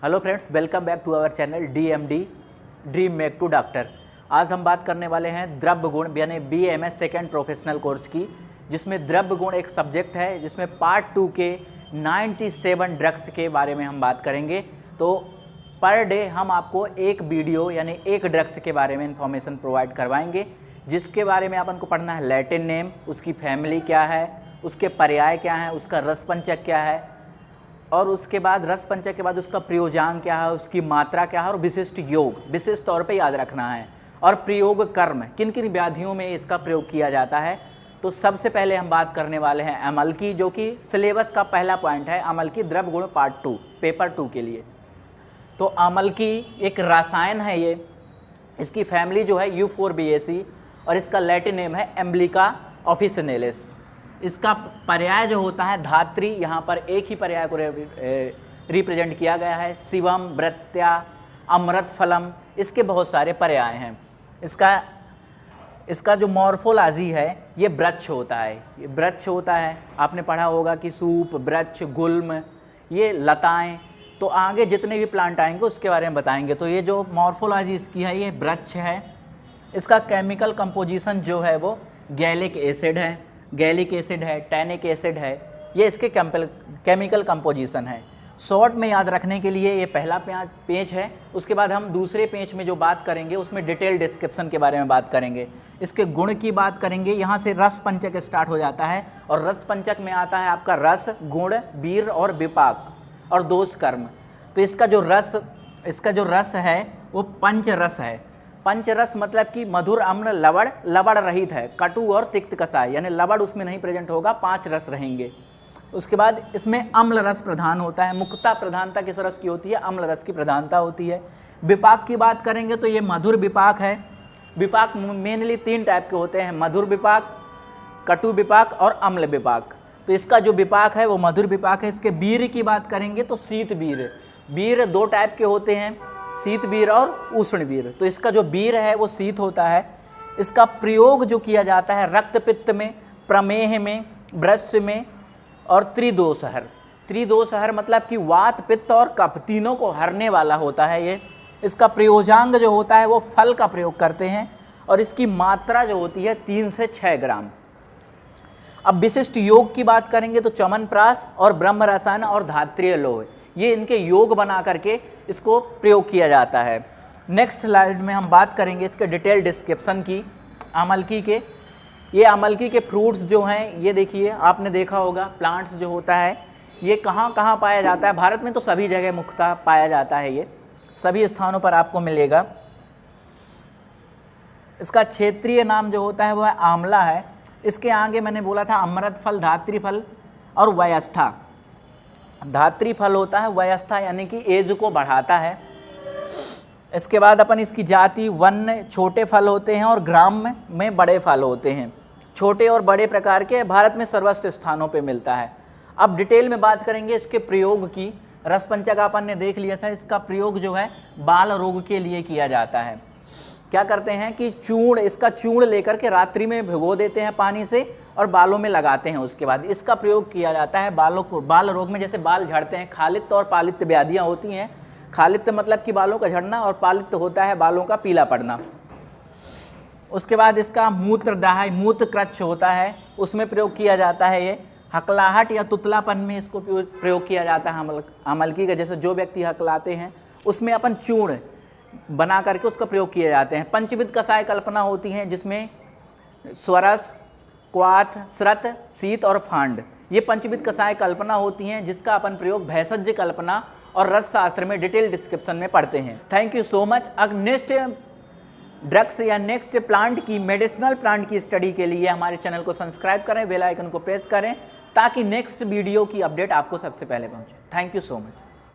Hello friends, welcome back to our channel DMD dream make to doctor. आज हम बात करने वाले हैं द्रव्य गुण यानी BAMS सेकेंड प्रोफेशनल कोर्स की, जिसमें द्रव्य गुण एक सब्जेक्ट है जिसमें पार्ट 2 के 97 ड्रग्स के बारे में हम बात करेंगे। तो पर डे हम आपको एक वीडियो यानी एक ड्रग्स के बारे में इंफॉर्मेशन प्रोवाइड करवाएंगे, जिसके बारे में अपन को पढ़ना है लैटिन नेम, उसकी फैमिली क्या है, उसके पर्याय क्या है, उसका रसपंचक क्या है, और उसके बाद रसपंचक के बाद उसका प्रयोजांग क्या है, उसकी मात्रा क्या है, और विशिष्ट योग विशिष्ट तौर पे याद रखना है, और प्रयोग कर्म किन किन व्याधियों में इसका प्रयोग किया जाता है। तो सबसे पहले हम बात करने वाले हैं अमल की, जो कि सिलेबस का पहला पॉइंट है। अमल की द्रव्य गुण पार्ट 2 पेपर 2 के लिए। तो अमल की एक रसायन है ये, इसकी फैमिली जो है U4BAC और इसका लैटिन नेम है एम्ब्लिका ऑफिसिनेलिस। इसका पर्याय जो होता है धात्री, यहाँ पर एक ही पर्याय को रिप्रेजेंट किया गया है, शिवम, व्रत्या, अमृत फलम, इसके बहुत सारे पर्याय हैं। इसका जो मॉर्फोलॉजी है ये वृक्ष होता है, ये वृक्ष होता है। आपने पढ़ा होगा कि सूप, वृक्ष, गुल्म, ये लताएं। तो आगे जितने भी प्लांट आएंगे उसके बारे में बताएंगे। तो ये जो मॉर्फोलॉजी इसकी है ये वृक्ष है। इसका केमिकल कंपोजिशन जो है वो गैलिक एसिड है, टैनिक एसिड है, ये इसके केमिकल कंपोजिशन है। शॉर्ट में याद रखने के लिए ये पहला पेज है। उसके बाद हम दूसरे पेज में जो बात करेंगे उसमें डिटेल डिस्क्रिप्शन के बारे में बात करेंगे, इसके गुण की बात करेंगे। यहाँ से रस पंचक स्टार्ट हो जाता है और रस पंचक में आता है आपका रस, गुण, वीर और विपाक और दोष कर्म। तो इसका जो रस है वो पंच रस है। पंचरस मतलब कि मधुर, अम्ल, लवण रहित है। कटु और तिक्त कसाय यानी लवण उसमें नहीं प्रेजेंट होगा, 5 रस रहेंगे। उसके बाद इसमें अम्ल रस प्रधान होता है। मुख्यतः प्रधानता किस रस की होती है? अम्ल रस की प्रधानता होती है। विपाक की बात करेंगे तो ये मधुर विपाक है। विपाक मेनली 3 टाइप के होते हैं, मधुर विपाक, कटु विपाक और अम्ल विपाक। तो इसका जो विपाक है वो मधुर विपाक है। इसके वीर की बात करेंगे तो शीत वीर। वीर 2 टाइप के होते हैं, शीत वीर और उष्ण वीर। तो इसका जो वीर है वो शीत होता है। इसका प्रयोग जो किया जाता है रक्त पित्त में, प्रमेह में, ब्रश में और त्रिदोषहर। त्रिदोषहर मतलब कि वात, पित्त और कफ तीनों को हरने वाला होता है ये। इसका प्रयोजांग जो होता है वो फल का प्रयोग करते हैं और इसकी मात्रा जो होती है 3 से 6 ग्राम। अब विशिष्ट योग की बात करेंगे तो च्यवनप्राश और ब्रह्म रसायन और धात्रीय लोह, ये इनके योग बना करके इसको प्रयोग किया जाता है। नेक्स्ट स्लाइड में हम बात करेंगे इसके डिटेल डिस्क्रिप्शन की, अमलकी के। ये अमलकी के फ्रूट्स जो हैं ये देखिए, आपने देखा होगा प्लांट्स जो होता है ये कहाँ कहाँ पाया जाता है। भारत में तो सभी जगह मुख्यतः पाया जाता है, ये सभी स्थानों पर आपको मिलेगा। इसका क्षेत्रीय नाम जो होता है वह आंवला है। इसके आगे मैंने बोला था अमृत फल, धात्री फल और वयस्था। धात्री फल होता है, वयस्था यानी कि एज को बढ़ाता है। इसके बाद अपन इसकी जाति, वन छोटे फल होते हैं और ग्राम में बड़े फल होते हैं। छोटे और बड़े प्रकार के भारत में सर्वस्व स्थानों पे मिलता है। अब डिटेल में बात करेंगे इसके प्रयोग की। रसपंचक अपन ने देख लिया था, इसका प्रयोग जो है बाल रोग के लिए किया जाता है। क्या करते हैं कि इसका चूर्ण लेकर के रात्रि में भिगो देते हैं पानी से और बालों में लगाते हैं। उसके बाद इसका प्रयोग किया जाता है बाल रोग में। जैसे बाल झड़ते हैं, खालित्य और पालित्य व्याधियाँ होती हैं। खालित्य मतलब कि बालों का झड़ना और पालित्य होता है बालों का पीला पड़ना। उसके बाद इसका मूत्रदाह, मूत्रकृच्छ होता है, उसमें प्रयोग किया जाता है। ये हकलाहट या तुतलापन में इसको प्रयोग किया जाता है अमलकी का। जैसे जो व्यक्ति हकलाते हैं उसमें अपन चूर्ण बना करके उसका प्रयोग किए जाते हैं। पंचविध कषाय कल्पना होती हैं, जिसमें स्वरस, क्वाथ, श्रत, शीत और फांड, ये पंचविध कषाय कल्पना होती हैं, जिसका अपन प्रयोग भैषज कल्पना और रस शास्त्र में डिटेल डिस्क्रिप्शन में पढ़ते हैं। Thank you so much. अगर नेक्स्ट ड्रग्स या नेक्स्ट प्लांट की, मेडिसिनल प्लांट की स्टडी के लिए हमारे चैनल को सब्सक्राइब करें, बेल आइकन को प्रेस करें, ताकि नेक्स्ट वीडियो की अपडेट आपको सबसे पहले पहुंचे। Thank you so much.